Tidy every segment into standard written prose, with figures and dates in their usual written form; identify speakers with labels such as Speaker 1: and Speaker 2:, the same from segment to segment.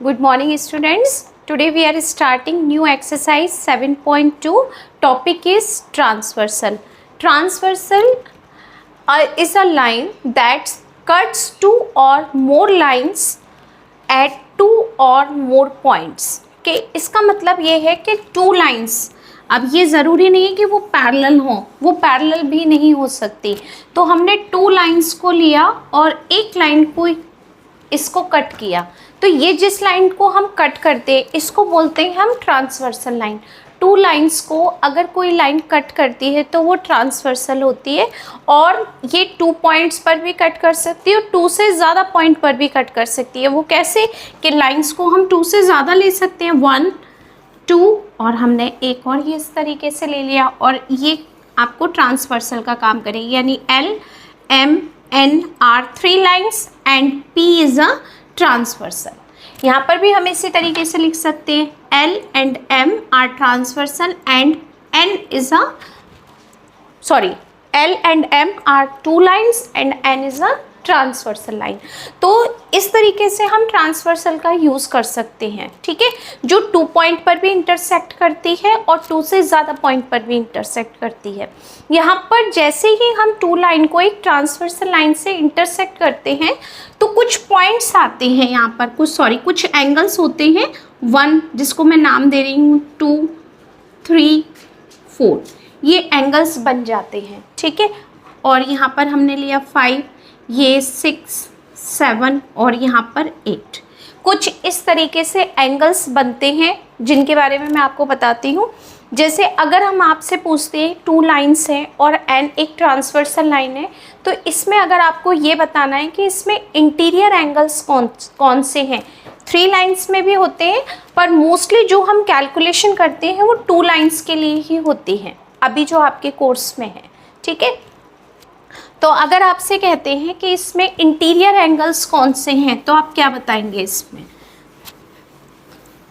Speaker 1: Good morning students. Today we are starting new exercise 7.2. Topic is transversal. Transversal is a line that cuts two or more lines at two or more points. Okay, इसका मतलब ये है कि two lines, अब ये ज़रूरी नहीं है कि वो पैरेलल हो, वो पैरेलल भी नहीं हो सकती। तो हमने टू लाइन्स को लिया और एक लाइन को इसको कट किया, तो ये जिस लाइन को हम कट करते हैं इसको बोलते हैं हम ट्रांसवर्सल लाइन। टू लाइंस को अगर कोई लाइन कट करती है तो वो ट्रांसवर्सल होती है, और ये 2 पॉइंट्स पर भी कट कर सकती है और 2 से ज़्यादा पॉइंट पर भी कट कर सकती है। वो कैसे कि लाइंस को हम 2 से ज़्यादा ले सकते हैं, 1 2, और हमने एक और ये इस तरीके से ले लिया, और ये आपको ट्रांसवर्सल का काम करेगी, यानी L M N are 3 lines and P is a transversal। यहाँ पर भी हम इसी तरीके से लिख सकते हैं, L and M are transversal and N is a L and M are 2 lines and N is a transversal line. तो इस तरीके से हम ट्रांसवर्सल का यूज़ कर सकते हैं, ठीक है, जो 2 पॉइंट पर भी इंटरसेक्ट करती है और 2 से ज़्यादा पॉइंट पर भी इंटरसेक्ट करती है। यहाँ पर जैसे ही हम 2 लाइन को एक ट्रांसवर्सल लाइन से इंटरसेक्ट करते हैं तो कुछ पॉइंट्स आते हैं, यहाँ पर कुछ एंगल्स होते हैं, 1 जिसको मैं नाम दे रही हूँ, 2 3 4, ये एंगल्स बन जाते हैं, ठीक है। और यहाँ पर हमने लिया 5, ये 6 7 और यहाँ पर 8। कुछ इस तरीके से एंगल्स बनते हैं जिनके बारे में मैं आपको बताती हूँ। जैसे अगर हम आपसे पूछते हैं 2 लाइन्स हैं और एन एक ट्रांसवर्सल लाइन है, तो इसमें अगर आपको ये बताना है कि इसमें इंटीरियर एंगल्स कौन से हैं। 3 लाइन्स में भी होते हैं, पर मोस्टली जो हम कैलकुलेशन करते हैं वो 2 लाइन्स के लिए ही होती हैं, अभी जो आपके कोर्स में है, ठीक है। तो अगर आपसे कहते हैं कि इसमें इंटीरियर एंगल्स कौन से हैं, तो आप क्या बताएंगे इसमें,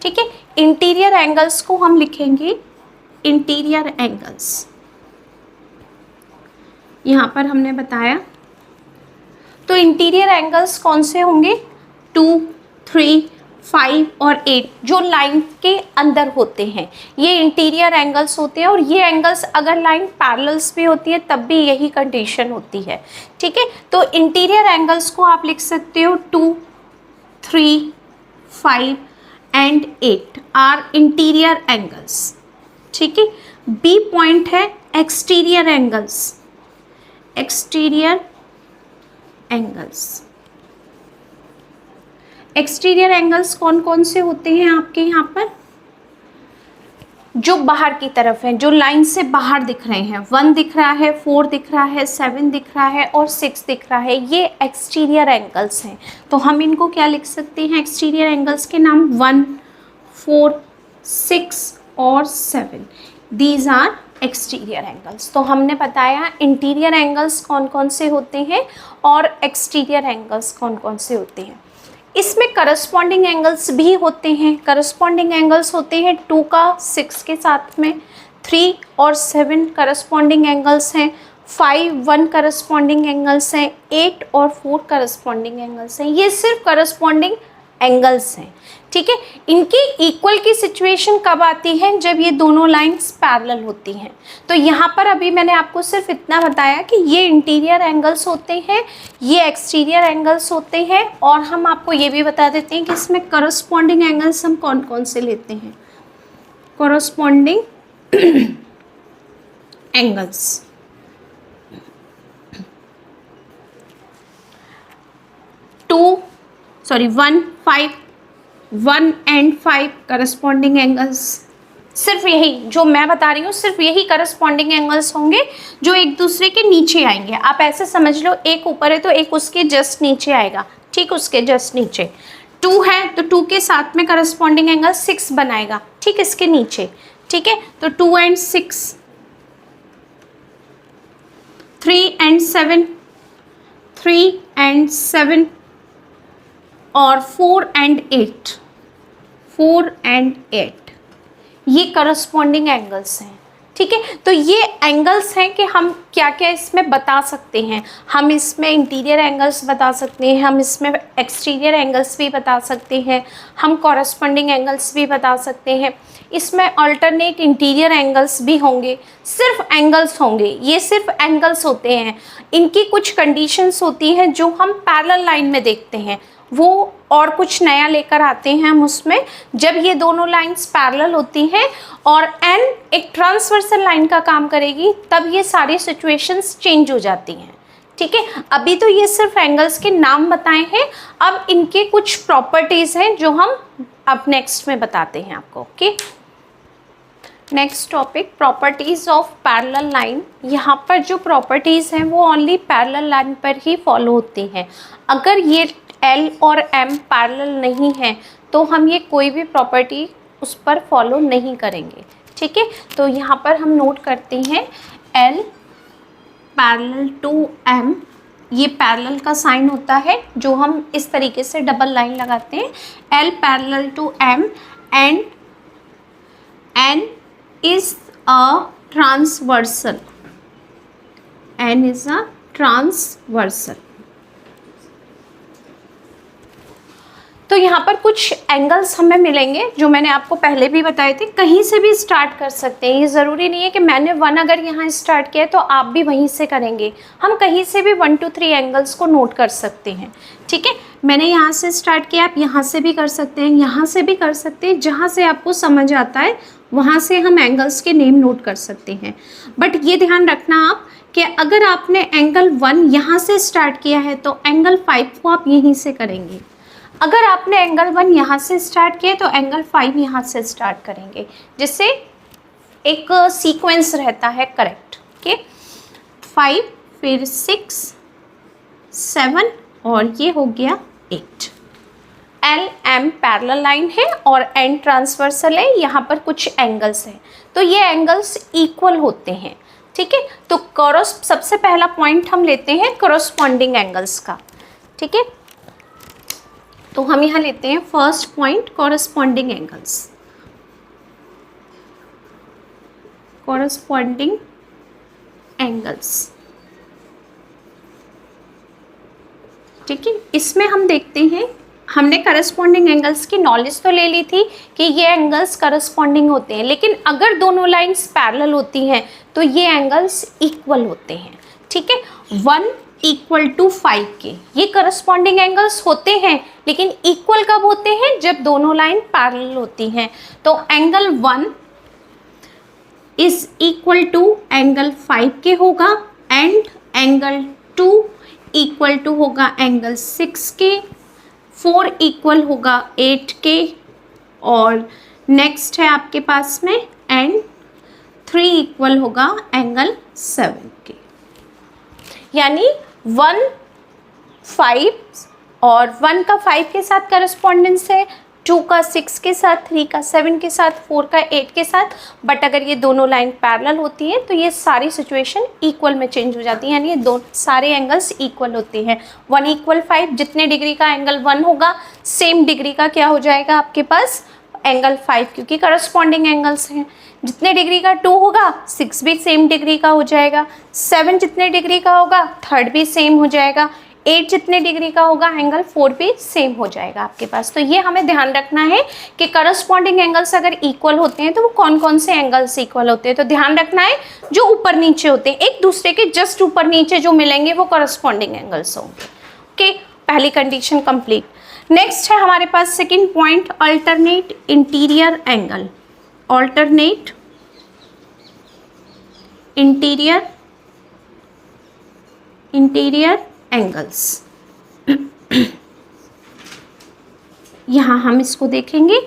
Speaker 1: ठीक है। इंटीरियर एंगल्स को हम लिखेंगे इंटीरियर एंगल्स, यहाँ पर हमने बताया। तो इंटीरियर एंगल्स कौन से होंगे, 2 3 5 और 8, जो लाइन के अंदर होते हैं, ये इंटीरियर एंगल्स होते हैं। और ये एंगल्स अगर लाइन पैरेलल्स भी होती है तब भी यही कंडीशन होती है, ठीक है। तो इंटीरियर एंगल्स को आप लिख सकते हो 2 3 5 एंड 8 आर इंटीरियर एंगल्स, ठीक है। बी पॉइंट है exterior angles, exterior angles. Exterior angles कौन कौन से होते हैं आपके यहाँ पर, जो बाहर की तरफ हैं, जो लाइन से बाहर दिख रहे हैं, 1 दिख रहा है, 4 दिख रहा है, 7 दिख रहा है और 6 दिख रहा है, ये एक्सटीरियर एंगल्स हैं। तो हम इनको क्या लिख सकते हैं, एक्सटीरियर एंगल्स के नाम 1 4 6 और 7, दीज आर एक्सटीरियर एंगल्स। तो हमने बताया इंटीरियर एंगल्स कौन कौन से होते हैं और एक्सटीरियर एंगल्स कौन कौन से होते हैं। इसमें करस्पॉन्डिंग एंगल्स भी होते हैं। करस्पॉन्डिंग एंगल्स होते हैं 2 का 6 के साथ में, 3 और 7 करस्पॉन्डिंग एंगल्स हैं, 5 1 करस्पॉन्डिंग एंगल्स हैं, 8 और 4 करस्पॉन्डिंग एंगल्स हैं। ये सिर्फ करस्पॉन्डिंग एंगल्स हैं, ठीक है। इनकी इक्वल की सिचुएशन कब आती है, जब ये दोनों लाइंस पैरेलल होती हैं। तो यहाँ पर अभी मैंने आपको सिर्फ इतना बताया कि ये इंटीरियर एंगल्स होते हैं, ये एक्सटीरियर एंगल्स होते हैं, और हम आपको ये भी बता देते हैं कि इसमें करस्पॉन्डिंग एंगल्स हम कौन कौन से लेते हैं। Corresponding angles 1 and 5 corresponding angles. सिर्फ यही जो मैं बता रही हूँ, सिर्फ यही करस्पॉन्डिंग एंगल्स होंगे जो एक दूसरे के नीचे आएंगे। आप ऐसे समझ लो, एक ऊपर है तो एक उसके जस्ट नीचे आएगा, ठीक, उसके जस्ट नीचे। 2 है तो 2 के साथ में करस्पॉन्डिंग एंगल 6 बनाएगा, ठीक, इसके नीचे, ठीक है। तो 2 and 6, 3 and 7, 3 and 7 और 4 and 8, 4 and 8, ये करस्पॉन्डिंग एंगल्स हैं, ठीक है। तो ये एंगल्स हैं कि हम क्या क्या इसमें बता सकते हैं। हम इसमें इंटीरियर एंगल्स बता सकते हैं, हम इसमें एक्सटीरियर एंगल्स भी बता सकते हैं, हम कॉरस्पॉन्डिंग एंगल्स भी बता सकते हैं, इसमें अल्टरनेट इंटीरियर एंगल्स भी होंगे। सिर्फ एंगल्स होंगे, ये सिर्फ एंगल्स होते हैं। इनकी कुछ कंडीशंस होती हैं जो हम पैरेलल लाइन में देखते हैं, वो और कुछ नया लेकर आते हैं हम उसमें, जब ये दोनों लाइंस पैरेलल होती हैं और एन एक ट्रांसवर्सल लाइन का काम करेगी, तब ये सारी सिचुएशंस चेंज हो जाती हैं। ठीक है, अभी तो ये सिर्फ एंगल्स के नाम बताए हैं, अब इनके कुछ प्रॉपर्टीज़ हैं जो हम अब नेक्स्ट में बताते हैं आपको। Okay, next topic, properties of parallel line. यहाँ पर जो प्रॉपर्टीज़ हैं वो ओनली पैरेलल लाइन पर ही फॉलो होती हैं। अगर ये L और M पैरेलल नहीं है तो हम ये कोई भी प्रॉपर्टी उस पर फॉलो नहीं करेंगे। ठीक है, तो यहाँ पर हम नोट करते हैं L पैरेलल टू M, ये पैरेलल का साइन होता है जो हम इस तरीके से डबल लाइन लगाते हैं, L parallel to M and N is a transversal, N is a transversal। तो यहाँ पर कुछ एंगल्स हमें मिलेंगे जो मैंने आपको पहले भी बताए थे, कहीं से भी स्टार्ट कर सकते हैं। ये ज़रूरी नहीं है कि मैंने 1 अगर यहाँ स्टार्ट किया है तो आप भी वहीं से करेंगे, हम कहीं से भी 1 2 3 एंगल्स को नोट कर सकते हैं। ठीक है, मैंने यहाँ से स्टार्ट किया, आप यहाँ से भी कर सकते हैं, यहाँ से भी कर सकते हैं, जहाँ से आपको समझ आता है वहाँ से हम एंगल्स के नेम नोट कर सकते हैं। बट ये ध्यान रखना आप कि अगर आपने एंगल 1 यहाँ से स्टार्ट किया है तो एंगल 5 को आप यहीं से करेंगे। अगर आपने एंगल 1 यहाँ से स्टार्ट किया तो एंगल 5 यहाँ से स्टार्ट करेंगे, जिससे एक सीक्वेंस रहता है करेक्ट। ओके, 5 फिर 6 7 और ये हो गया 8। L M पैरेलल लाइन है और N ट्रांसवर्सल है, यहाँ पर कुछ एंगल्स हैं तो ये एंगल्स इक्वल होते हैं। ठीक है, तो सबसे पहला पॉइंट हम लेते हैं कॉरस्पॉन्डिंग एंगल्स का। ठीक है, तो हम यहाँ लेते हैं first point corresponding angles. Corresponding angles, ठीक है, इसमें हम देखते हैं, हमने करस्पॉन्डिंग एंगल्स की नॉलेज तो ले ली थी कि ये एंगल्स करस्पॉन्डिंग होते हैं, लेकिन अगर दोनों लाइंस पैरेलल होती हैं तो ये एंगल्स इक्वल होते हैं। ठीक है, 1 इक्वल टू 5 के ये करस्पॉन्डिंग एंगल्स होते हैं, लेकिन इक्वल कब होते हैं? जब दोनों लाइन पैरेलल होती हैं। तो angle 1 is equal to angle 5 के होगा एंड एंगल 2 इक्वल टू होगा एंगल 6 के, 4 इक्वल होगा 8 के, और नेक्स्ट है आपके पास में एंड 3 इक्वल होगा एंगल 7 के। यानी 1 5 और 1 का 5 के साथ करस्पॉन्डेंस है, 2 का 6 के साथ, 3 का 7 के साथ, 4 का 8 के साथ। बट अगर ये दोनों लाइन पैरेलल होती हैं तो ये सारी सिचुएशन इक्वल में चेंज हो जाती है, यानी ये दो सारे एंगल्स इक्वल होते हैं। 1 इक्वल 5, जितने डिग्री का एंगल 1 होगा सेम डिग्री का क्या हो जाएगा आपके पास एंगल 5, क्योंकि करस्पॉन्डिंग एंगल्स हैं। जितने डिग्री का 2 होगा 6 भी सेम डिग्री का हो जाएगा, 7 जितने डिग्री का होगा 3rd भी सेम हो जाएगा, 8 जितने डिग्री का होगा एंगल 4 भी सेम हो जाएगा आपके पास। तो ये हमें ध्यान रखना है कि करस्पॉन्डिंग एंगल्स अगर इक्वल होते हैं तो वो कौन कौन से एंगल्स इक्वल होते हैं। तो ध्यान रखना है जो ऊपर नीचे होते हैं, एक दूसरे के जस्ट ऊपर नीचे जो मिलेंगे वो करस्पॉन्डिंग एंगल्स होंगे। ओके, पहली कंडीशन कंप्लीट। नेक्स्ट है हमारे पास second point, alternate interior angle. Alternate interior angles. यहाँ हम इसको देखेंगे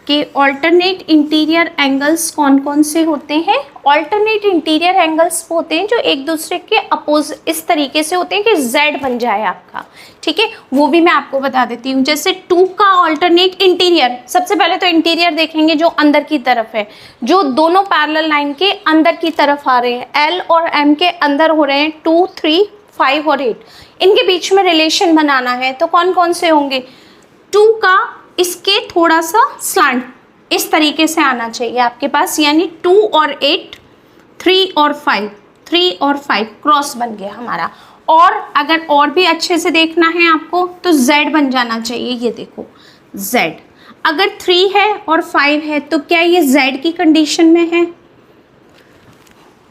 Speaker 1: कि ऑल्टरनेट इंटीरियर एंगल्स कौन कौन से होते हैं। ऑल्टरनेट इंटीरियर एंगल्स होते हैं जो एक दूसरे के अपोज इस तरीके से होते हैं कि Z बन जाए आपका। ठीक है, वो भी मैं आपको बता देती हूँ। जैसे 2 का ऑल्टरनेट इंटीरियर, सबसे पहले तो इंटीरियर देखेंगे जो अंदर की तरफ है, जो दोनों पैरेलल लाइन के अंदर की तरफ आ रहे हैं, L और M के अंदर हो रहे हैं, 2 3 5 और 8, इनके बीच में रिलेशन बनाना है। तो कौन कौन से होंगे? 2 का इसके थोड़ा सा स्लांट इस तरीके से आना चाहिए आपके पास, यानी 2 और 8, 3 और 5, 3 और 5 क्रॉस बन गया हमारा। और अगर और भी अच्छे से देखना है आपको तो Z बन जाना चाहिए। ये देखो Z, अगर 3 है और 5 है तो क्या ये Z की कंडीशन में है?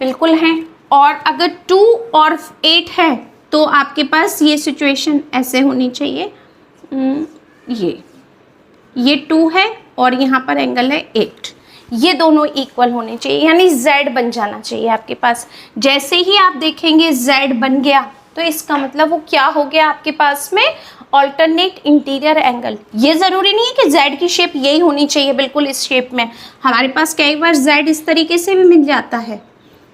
Speaker 1: बिल्कुल है। और अगर 2 और 8 है तो आपके पास ये सिचुएशन ऐसे होनी चाहिए, ये 2 है और यहाँ पर एंगल है 8, ये दोनों इक्वल होने चाहिए, यानी Z बन जाना चाहिए आपके पास। जैसे ही आप देखेंगे Z बन गया तो इसका मतलब वो क्या हो गया आपके पास में, ऑल्टरनेट इंटीरियर एंगल। ये ज़रूरी नहीं है कि Z की शेप यही होनी चाहिए बिल्कुल इस शेप में, हमारे पास कई बार Z इस तरीके से भी मिल जाता है,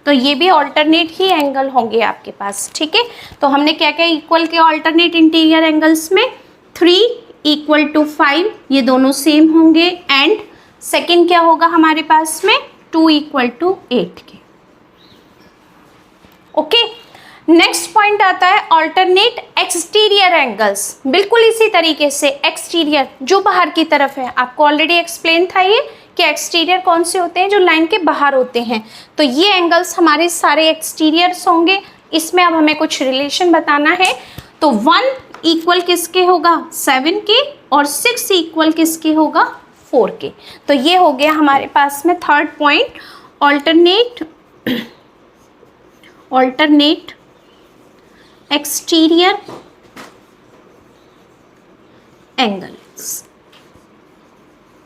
Speaker 1: तो ये भी ऑल्टरनेट ही एंगल होंगे आपके पास। ठीक है, तो हमने क्या क्या इक्वल के ऑल्टरनेट इंटीरियर एंगल्स में, 3 इक्वल टू 5, ये दोनों सेम होंगे, एंड सेकेंड क्या होगा हमारे पास में, 2 इक्वल टू 8 के। ओके, नेक्स्ट पॉइंट आता है ऑल्टरनेट एक्सटीरियर एंगल्स। बिल्कुल इसी तरीके से एक्सटीरियर जो बाहर की तरफ है, आपको ऑलरेडी एक्सप्लेन था ये कि एक्सटीरियर कौन से होते हैं, जो लाइन के बाहर होते हैं। तो ये एंगल्स हमारे सारे एक्सटीरियर्स होंगे। इसमें अब हमें कुछ रिलेशन बताना है। तो 1 इक्वल किसके होगा, 7 के, और 6 इक्वल किसके होगा, 4 के। तो ये हो गया हमारे पास में third point, alternate exterior angles.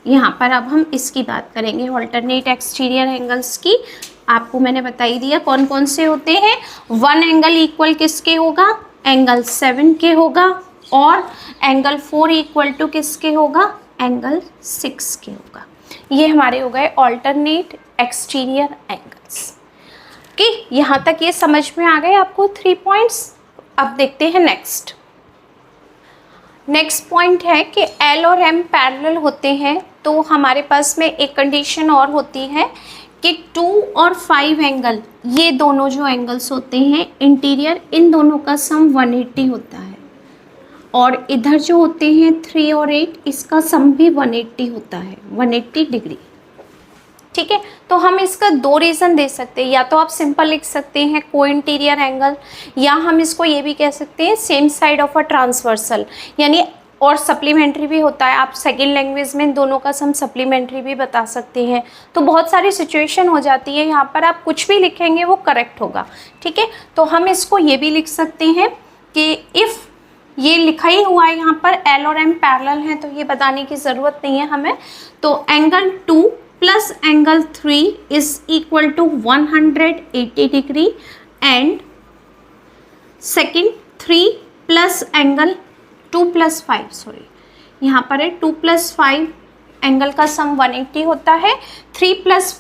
Speaker 1: यहाँ पर अब हम इसकी बात करेंगे, ऑल्टरनेट एक्सटीरियर एंगल्स की। आपको मैंने बता ही दिया कौन कौन से होते हैं। 1 एंगल इक्वल किसके होगा, एंगल 7 के होगा, और एंगल 4 इक्वल टू किसके होगा, एंगल 6 के होगा। ये हमारे हो गए ऑल्टरनेट एक्सटीरियर एंगल्स। ओके, यहाँ तक ये समझ में आ गए आपको 3 पॉइंट्स। अब देखते हैं नेक्स्ट पॉइंट है कि L और M पैरेलल होते हैं, तो हमारे पास में एक कंडीशन और होती है कि 2 और 5 एंगल, ये दोनों जो एंगल्स होते हैं इंटीरियर, इन दोनों का सम 180 होता है, और इधर जो होते हैं 3 और 8, इसका सम भी 180 होता है, 180 डिग्री। ठीक है, तो हम इसका 2 रीज़न दे सकते हैं, या तो आप सिंपल लिख सकते हैं को इंटीरियर एंगल, या हम इसको ये भी कह सकते हैं same side of a transversal, यानी और सप्लीमेंट्री भी होता है। आप सेकेंड लैंग्वेज में इन दोनों का सम सप्लीमेंट्री भी बता सकते हैं। तो बहुत सारी सिचुएशन हो जाती है, यहाँ पर आप कुछ भी लिखेंगे वो करेक्ट होगा। ठीक है, तो हम इसको ये भी लिख सकते हैं कि इफ़ ये लिखा ही हुआ है यहाँ पर L और M पैरेलल हैं, तो ये बताने की ज़रूरत नहीं है हमें। तो angle 2 plus angle 3 is equal to 180 degree, and second 3 plus angle 2 plus 5, sorry यहाँ पर है 2 प्लस 5 एंगल का सम 180 होता है, 3 प्लस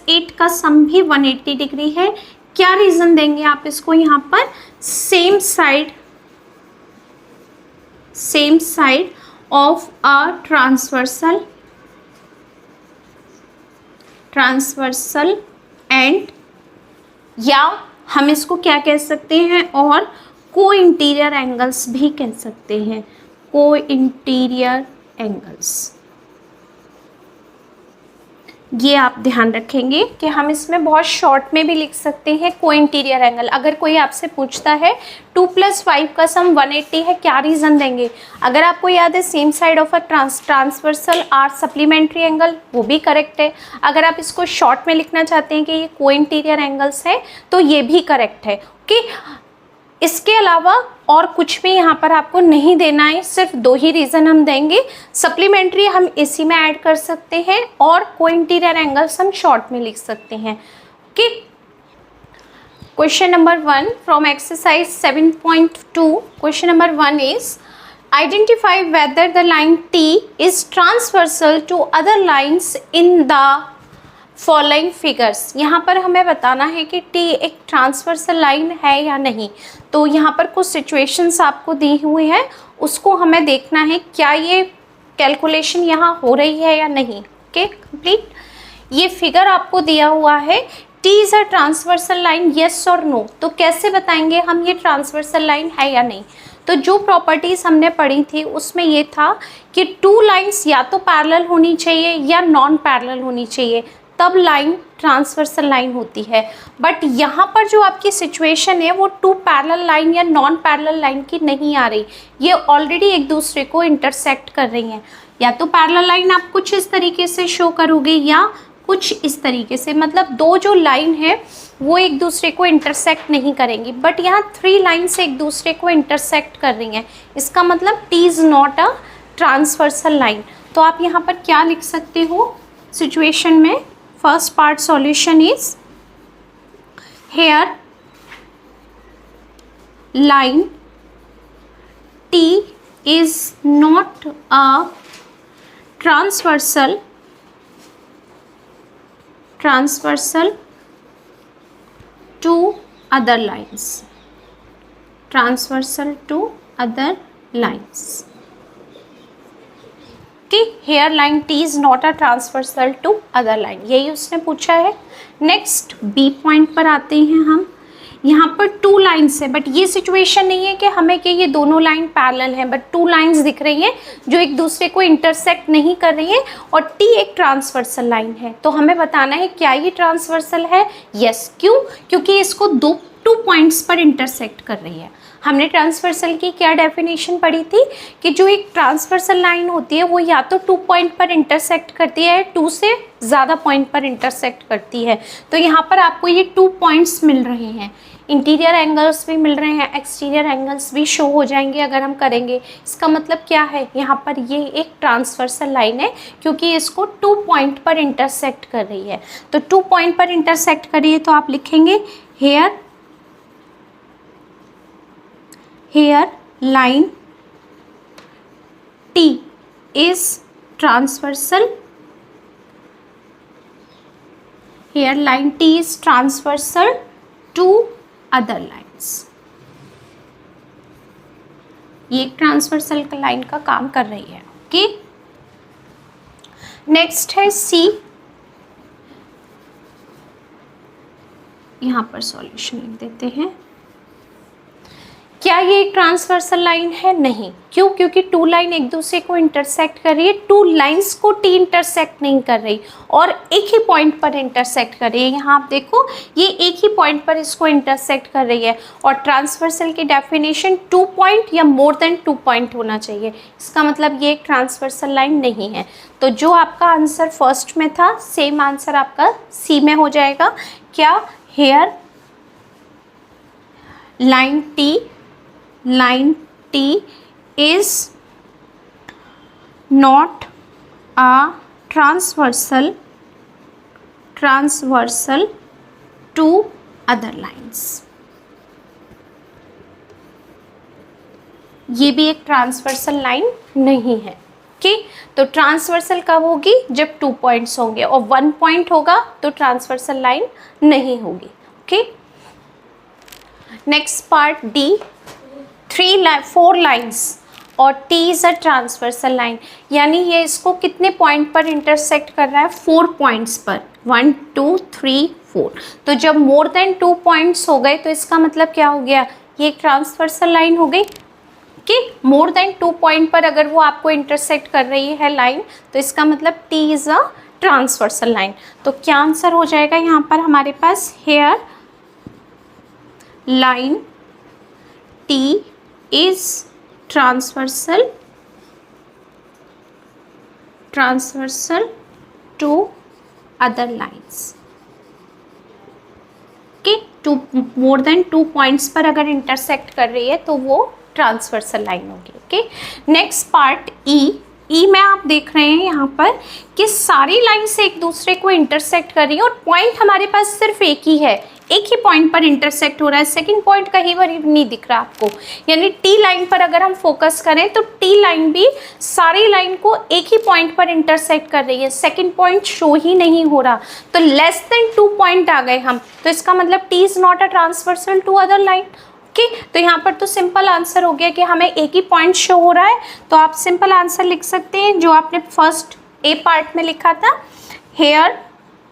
Speaker 1: 8 का सम भी 180 डिग्री है। क्या रीज़न देंगे आप इसको, यहाँ पर same side of a transversal and, या हम इसको क्या कह सकते हैं, और को इंटीरियर एंगल्स भी कह सकते हैं, को इंटीरियर एंगल्स। ये आप ध्यान रखेंगे कि हम इसमें बहुत शॉर्ट में भी लिख सकते हैं को इंटीरियर एंगल। अगर कोई आपसे पूछता है 2 प्लस 5 का सम 180 है, क्या रीज़न देंगे? अगर आपको याद है same side of a transversal are supplementary angle, वो भी करेक्ट है। अगर आप इसको शॉर्ट में लिखना चाहते हैं कि ये को इंटीरियर एंगल्स है, तो ये भी करेक्ट है। ओके, इसके अलावा और कुछ भी यहाँ पर आपको नहीं देना है, सिर्फ 2 ही रीज़न हम देंगे। सप्लीमेंट्री हम इसी में ऐड कर सकते हैं, और को इंटीरियर एंगल्स हम शॉर्ट में लिख सकते हैं। Okay, question number 1 from exercise 7.2। Question number 1 is identify whether the line T is transversal to other lines in the following figures. यहाँ पर हमें बताना है कि T एक ट्रांसवर्सल लाइन है या नहीं। तो यहाँ पर कुछ सिचुएशंस आपको दी हुई है, उसको हमें देखना है क्या ये कैलकुलेशन यहाँ हो रही है या नहीं। Okay, complete. ये फिगर आपको दिया हुआ है, T is a transversal line, yes और नो। तो कैसे बताएंगे हम ये ट्रांसवर्सल लाइन है या नहीं? तो जो प्रॉपर्टीज़ हमने पढ़ी थी उसमें ये था कि टू लाइंस या तो पैरेलल होनी चाहिए या नॉन पैरेलल होनी चाहिए, तब लाइन ट्रांसवर्सल लाइन होती है। बट यहाँ पर जो आपकी सिचुएशन है वो टू पैरेलल लाइन या नॉन पैरेलल लाइन की नहीं आ रही, ये ऑलरेडी एक दूसरे को इंटरसेक्ट कर रही हैं। या तो पैरेलल लाइन आप कुछ इस तरीके से शो करोगे या कुछ इस तरीके से, मतलब दो जो लाइन है वो एक दूसरे को इंटरसेक्ट नहीं करेंगी, बट यहाँ थ्री लाइन्स एक दूसरे को इंटरसेक्ट कर रही हैं। इसका मतलब T is not a transversal line. तो आप यहाँ पर क्या लिख सकते हो सिचुएशन में? First part solution is here line T is not a transversal to other lines, transversal to other lines। ठीक, here line T is not a transversal to other line, यही उसने पूछा है। नेक्स्ट बी पॉइंट पर आते हैं हम। यहाँ पर टू लाइन्स है, बट ये सिचुएशन नहीं है कि हमें कि ये दोनों लाइन पैरेलल हैं, बट टू लाइन्स दिख रही हैं जो एक दूसरे को इंटरसेक्ट नहीं कर रही हैं, और टी एक ट्रांसवर्सल लाइन है। तो हमें बताना है क्या ये ट्रांसवर्सल है? यस। क्यों? क्योंकि इसको टू पॉइंट्स पर इंटरसेक्ट कर रही है। हमने ट्रांसवर्सल की क्या डेफिनेशन पढ़ी थी कि जो एक ट्रांसवर्सल लाइन होती है वो या तो टू पॉइंट पर इंटरसेक्ट करती है, टू से ज़्यादा पॉइंट पर इंटरसेक्ट करती है। तो यहाँ पर आपको ये टू पॉइंट्स मिल रहे हैं, इंटीरियर एंगल्स भी मिल रहे हैं, एक्सटीरियर एंगल्स भी शो हो जाएंगे अगर हम करेंगे। इसका मतलब क्या है? यहाँ पर ये एक ट्रांसवर्सल लाइन है क्योंकि इसको टू पॉइंट पर इंटरसेक्ट कर रही है। तो टू पॉइंट पर इंटरसेक्ट कर रही है तो आप लिखेंगे here line T is transversal, here line T is transversal to other lines। ये एक ट्रांसवर्सल लाइन का काम कर रही है। ओके, नेक्स्ट है C। यहाँ पर सॉल्यूशन लिख देते हैं। क्या ये एक ट्रांसवर्सल लाइन है? नहीं। क्यों? क्योंकि टू लाइन एक दूसरे को इंटरसेक्ट कर रही है, टू लाइंस को टी इंटरसेक्ट नहीं कर रही और एक ही पॉइंट पर इंटरसेक्ट कर रही है। यहाँ आप देखो ये एक ही पॉइंट पर इसको इंटरसेक्ट कर रही है, और ट्रांसवर्सल की डेफिनेशन टू पॉइंट या मोर देन टू पॉइंट होना चाहिए। इसका मतलब ये एक ट्रांसवर्सल लाइन नहीं है। तो जो आपका आंसर फर्स्ट में था सेम आंसर आपका सी में हो जाएगा। क्या? Here line T is not a transversal to other lines। ये भी एक ट्रांसवर्सल लाइन नहीं है। ओके, तो ट्रांसवर्सल कब होगी? जब टू पॉइंट्स होंगे, और वन पॉइंट होगा तो ट्रांसवर्सल लाइन नहीं होगी। Okay, next part D. 4 lines और T is a transversal line, यानी ये इसको कितने पॉइंट पर इंटरसेक्ट कर रहा है? 4 पॉइंट्स पर, 1 2 3 4। तो जब मोर देन 2 पॉइंट्स हो गए तो इसका मतलब क्या हो गया? ये एक ट्रांसवर्सल लाइन हो गई। कि मोर देन 2 पॉइंट पर अगर वो आपको इंटरसेक्ट कर रही है लाइन, तो इसका मतलब T is a transversal line. तो क्या आंसर हो जाएगा यहाँ पर हमारे पास? Here line T is transversal to other lines। कि टू मोर देन 2 पॉइंट्स पर अगर इंटरसेक्ट कर रही है तो वो ट्रांसवर्सल लाइन होगी। ओके, नेक्स्ट पार्ट ई में आप देख रहे हैं यहाँ पर कि सारी लाइन्स एक दूसरे को इंटरसेक्ट कर रही है और पॉइंट हमारे पास सिर्फ एक ही है, एक ही पॉइंट पर इंटरसेक्ट हो रहा है, सेकंड पॉइंट कहीं पर नहीं दिख रहा आपको। यानी टी लाइन पर अगर हम फोकस करें तो टी लाइन भी सारी लाइन को एक ही पॉइंट पर इंटरसेक्ट कर रही है, सेकंड पॉइंट शो ही नहीं हो रहा। तो लेस देन 2 पॉइंट आ गए हम, तो इसका मतलब T is not a transversal to other line. Okay, तो यहाँ पर तो सिंपल आंसर हो गया कि हमें एक ही पॉइंट शो हो रहा है, तो आप सिंपल आंसर लिख सकते हैं जो आपने फर्स्ट ए पार्ट में लिखा था। Here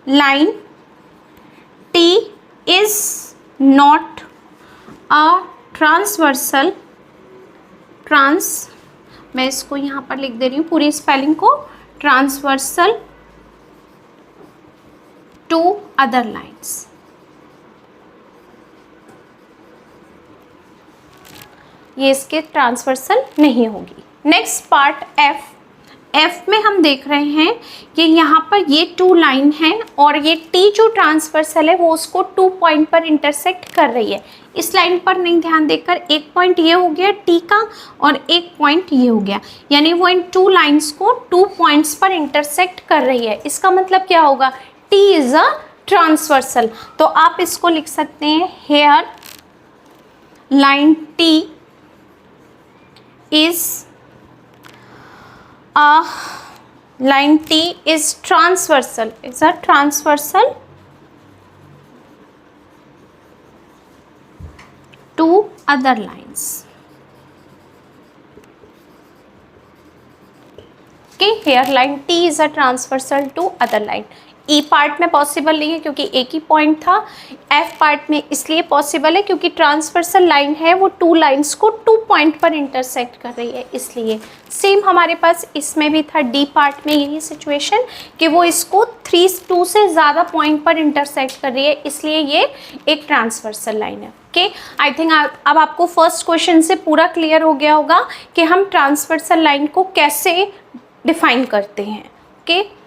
Speaker 1: line T is not a transversal मैं इसको यहाँ पर लिख दे रही हूँ पूरी स्पेलिंग को, ट्रांसवर्सल टू अदर लाइन्स। ये इसके ट्रांसवर्सल नहीं होगी। नेक्स्ट पार्ट एफ में हम देख रहे हैं कि यहाँ पर ये 2 लाइन है और ये टी जो ट्रांसवर्सल है वो उसको 2 पॉइंट पर इंटरसेक्ट कर रही है। इस लाइन पर नहीं ध्यान देकर, एक पॉइंट ये हो गया टी का और एक पॉइंट ये हो गया, यानी वो इन 2 लाइन्स को 2 पॉइंट्स पर इंटरसेक्ट कर रही है। इसका मतलब क्या होगा, टी इज अ ट्रांसवर्सल। तो आप इसको लिख सकते हैं, here line T is line T is transversal, is a transversal to other lines. Okay, here line T is a transversal to other line. E part में पॉसिबल नहीं है क्योंकि एक ही पॉइंट था। एफ पार्ट में इसलिए पॉसिबल है क्योंकि ट्रांसवर्सल लाइन है वो 2 लाइंस को 2 पॉइंट पर इंटरसेक्ट कर रही है, इसलिए। सेम हमारे पास इसमें भी था, डी पार्ट में यही सिचुएशन कि वो इसको 2 से ज़्यादा पॉइंट पर इंटरसेक्ट कर रही है, इसलिए ये एक ट्रांसवर्सल लाइन है। ओके, आई थिंक अब आपको फर्स्ट क्वेश्चन से पूरा क्लियर हो गया होगा कि हम ट्रांसवर्सल लाइन को कैसे डिफाइन करते हैं। ओके